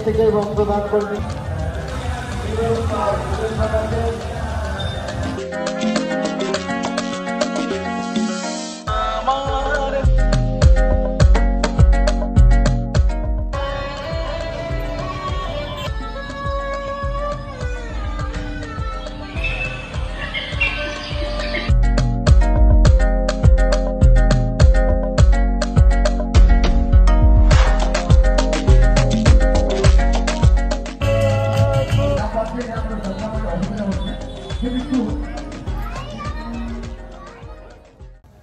থেকে রক্তদান করবেন।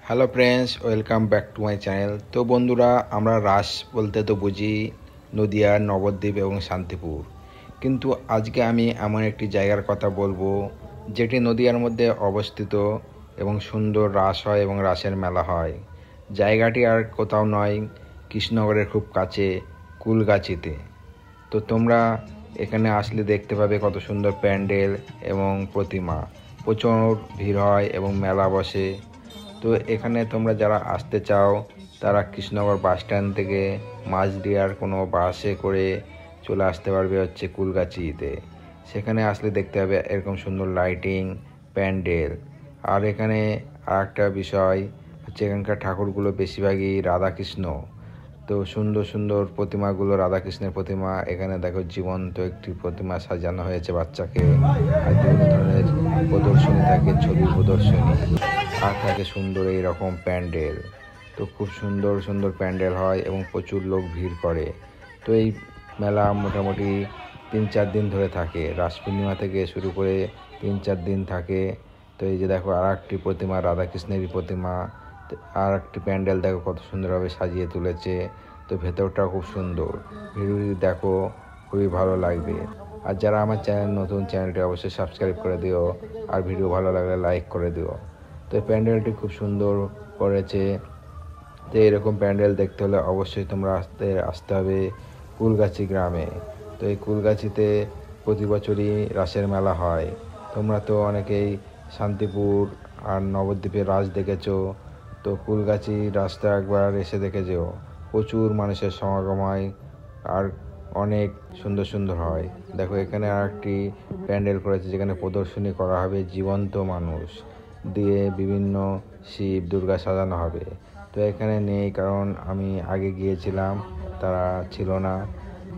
Hello friends, welcome back to my channel. তো বন্ধুরা, আমরা রাস বলতে তো বুঝি নদিয়া, নবদ্বীপ এবং শান্তিপুর, কিন্তু আজকে আমি এমন একটি জায়গার কথা বলবো যেটি নদিয়ার মধ্যে অবস্থিত এবং সুন্দর রাস হয় এবং রাসের মেলা হয়। জায়গাটি আর কোথাও নয়, কৃষ্ণনগরের খুব কাছে কুলগাছিতে। তো তোমরা এখানে আসলে দেখতে পাবে কত সুন্দর প্যান্ডেল এবং প্রতিমা, প্রচুর ভিড় হয় এবং মেলা বসে। তো এখানে তোমরা যারা আসতে চাও তারা কৃষ্ণনগর বাস স্ট্যান্ড থেকে মাঝদিয়ার কোনো বাসে করে চলে আসতে পারবে হচ্ছে কুলগাছিতে। সেখানে আসলে দেখতে হবে এরকম সুন্দর লাইটিং, প্যান্ডেল। আর এখানে আর একটা বিষয় হচ্ছে, এখানকার ঠাকুরগুলো বেশিরভাগই রাধাকৃষ্ণ। তো সুন্দর সুন্দর প্রতিমাগুলো রাধাকৃষ্ণের প্রতিমা। এখানে দেখো জীবন্ত একটি প্রতিমা সাজানো হয়েছে বাচ্চাকে। আর বিভিন্ন ধরনের প্রদর্শনী থাকে, ছবির প্রদর্শনী, আর থাকে সুন্দর এইরকম প্যান্ডেল। তো খুব সুন্দর সুন্দর প্যান্ডেল হয় এবং প্রচুর লোক ভিড় করে। তো এই মেলা মোটামুটি 3-4 দিন ধরে থাকে, রাস পূর্ণিমা থেকে শুরু করে 3-4 দিন থাকে। তো এই যে দেখো আর একটি প্রতিমা, রাধাকৃষ্ণেরই প্রতিমা। আর একটি প্যান্ডেল দেখো কত সুন্দরভাবে সাজিয়ে তুলেছে। তো ভেতরটাও খুব সুন্দর, ভিডিও দেখো খুবই ভালো লাগবে। আর যারা আমার চ্যানেল নতুন, চ্যানেলটি অবশ্যই সাবস্ক্রাইব করে দিও, আর ভিডিও ভালো লাগলে লাইক করে দিও। তো এই প্যান্ডেলটি খুব সুন্দর করেছে। তো এরকম প্যান্ডেল দেখতে হলে অবশ্যই তোমরা আসতে হবে কুলগাছি গ্রামে। তো এই কুলগাছিতে প্রতি বছরই রাসের মেলা হয়। তোমরা তো অনেকেই শান্তিপুর আর নবদ্বীপের রাস দেখেছো, তো কুলগাছি রাসটা একবার এসে দেখে যেও। প্রচুর মানুষের সমাগম হয় আর অনেক সুন্দর সুন্দর হয়। দেখো এখানে আর একটি প্যান্ডেল করেছে যেখানে প্রদর্শনী করা হবে জীবন্ত মানুষ দিয়ে, বিভিন্ন শিব দুর্গা সাজানো হবে। তো এখানে নেই, কারণ আমি আগে গিয়েছিলাম, তারা ছিল না।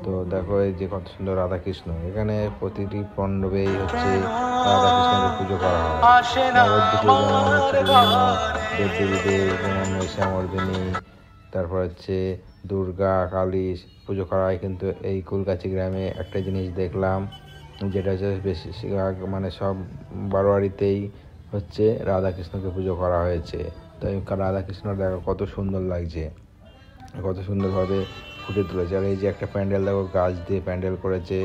তো দেখো এই যে কত সুন্দর রাধাকৃষ্ণ, এখানে প্রতিটি মণ্ডপেই হচ্ছে রাধাকৃষ্ণকে পুজো করা হয়। নবদ্বীপে যেমন হচ্ছে বিভিন্ন দেবদেবীদের, যেমন মহিষামর্দিনী, তারপর হচ্ছে দুর্গা, কালী পুজো করা হয়। কিন্তু এই কুলগাছি গ্রামে একটা জিনিস দেখলাম, যেটা হচ্ছে বেশিরভাগ মানে সব বারোয়ারিতেই হচ্ছে রাধাকৃষ্ণকে পুজো করা হয়েছে। তাই রাধাকৃষ্ণ দেখো কত সুন্দর লাগছে, কত সুন্দরভাবে ফুটে তুলেছে। আর এই যে একটা প্যান্ডেল দেখো, গাছ দিয়ে প্যান্ডেল করেছে।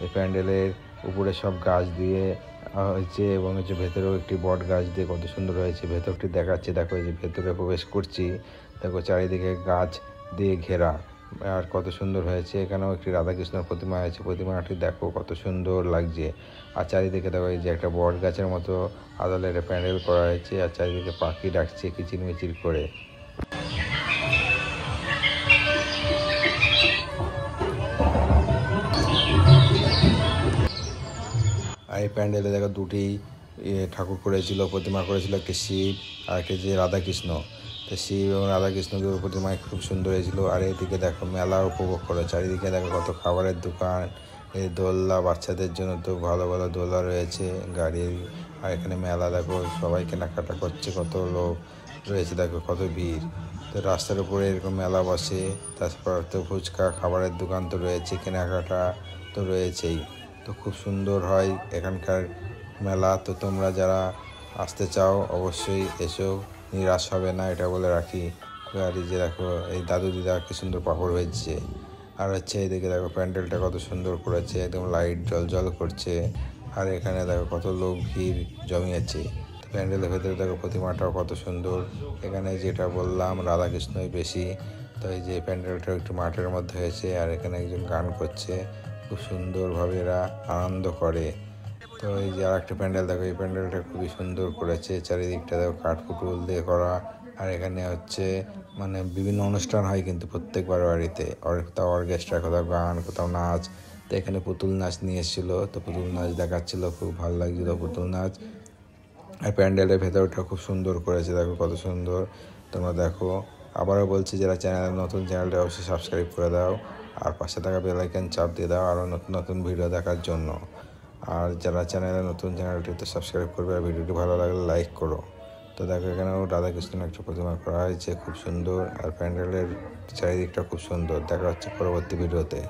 এই প্যান্ডেলের উপরে সব গাছ দিয়ে হয়েছে এবং হচ্ছে ভেতরেও একটি বট গাছ দিয়ে কত সুন্দর হয়েছে। ভেতরটি দেখাচ্ছে, দেখো এই যে ভেতরে প্রবেশ করছি, দেখো চারিদিকে গাছ দিয়ে ঘেরা, আর কত সুন্দর হয়েছে। এখানেও একটি রাধাকৃষ্ণের প্রতিমা হয়েছে, প্রতিমাটি দেখো কত সুন্দর লাগছে। আর চারিদিকে দেখো এই যে একটা বট গাছের মতো আদলের প্যান্ডেল করা হয়েছে, আর চারিদিকে পাখি ডাকছে কিচিরমিচির করে। আর এই প্যান্ডেলে দেখো দুটি ঠাকুর করেছিল, প্রতিমা করেছিল, একটি শিব আর একটি যে রাধাকৃষ্ণ। তো শিব এবং রাধাকৃষ্ণদের প্রতিমা খুব সুন্দর হয়েছিল। আর এদিকে দেখো মেলা উপভোগ করে, চারিদিকে দেখো কত খাবারের দোকান, এই দোলনা, বাচ্চাদের জন্য তো ভালো ভালো দোলনা রয়েছে, গাড়ি। আর এখানে মেলা দেখো, সবাই কেনাকাটা করছে, কত লোক রয়েছে, দেখো কত ভিড়। তো রাস্তার উপরে এরকম মেলা বসে, তারপর তো ফুচকা খাবারের দোকান তো রয়েছে, কেনাকাটা তো রয়েছেই। তো খুব সুন্দর হয় এখানকার মেলা। তো তোমরা যারা আসতে চাও অবশ্যই এসো, নিরাশ হবে না, এটা বলে রাখি। আর এই যে দেখো এই দাদু দিদা কি সুন্দর পাপড় ভেজছে। আর হচ্ছে এইদিকে দেখো প্যান্ডেলটা কত সুন্দর করেছে, একদম লাইট জল জল করছে। আর এখানে দেখো কত লোক ভিড় জমিয়েছে। প্যান্ডেলের ভেতরে দেখো প্রতিমাটাও কত সুন্দর। এখানে যেটা বললাম রাধাকৃষ্ণই বেশি। তো এই যে প্যান্ডেলটা একটু মাঠের মধ্যে হয়েছে, আর এখানে একজন গান করছে, খুব সুন্দরভাবে এরা আনন্দ করে। তো এই যে আর একটা প্যান্ডেল দেখো, এই প্যান্ডেলটা খুবই সুন্দর করেছে, চারিদিকটা দেখো কাঠপুতুল দিয়ে করা, আর এখানে হচ্ছে মানে বিভিন্ন অনুষ্ঠান হয় কিন্তু প্রত্যেকবার বাড়িতে, কোথাও অর্কেস্ট্রা, কোথাও গান, কোথাও নাচ। তো এখানে পুতুল নাচ নিয়ে এসেছিলো, তো পুতুল নাচ দেখাচ্ছিলো, খুব ভালো লাগছিলো পুতুল নাচ। আর প্যান্ডেলের ভেতরটা খুব সুন্দর করেছে, দেখো কত সুন্দর, তোমরা দেখো। আবারও বলছি, যারা চ্যানেল নতুন, চ্যানেলটা অবশ্যই সাবস্ক্রাইব করে দাও আর পাশে থাকা বেল আইকন চাপ দিয়ে দাও আরও নতুন নতুন ভিডিও দেখার জন্য। আর যারা চ্যানেলে নতুন, চ্যানেলটিতে সাবস্ক্রাইব করবে আর ভিডিওটি ভালো লাগলে লাইক করো। তো দেখো এখানেও রাধাকৃষ্ণের একটা প্রতিমা করা হয়েছে, খুব সুন্দর। আর প্যান্ডেলের চারিদিকটা খুব সুন্দর। দেখা হচ্ছে পরবর্তী ভিডিওতে।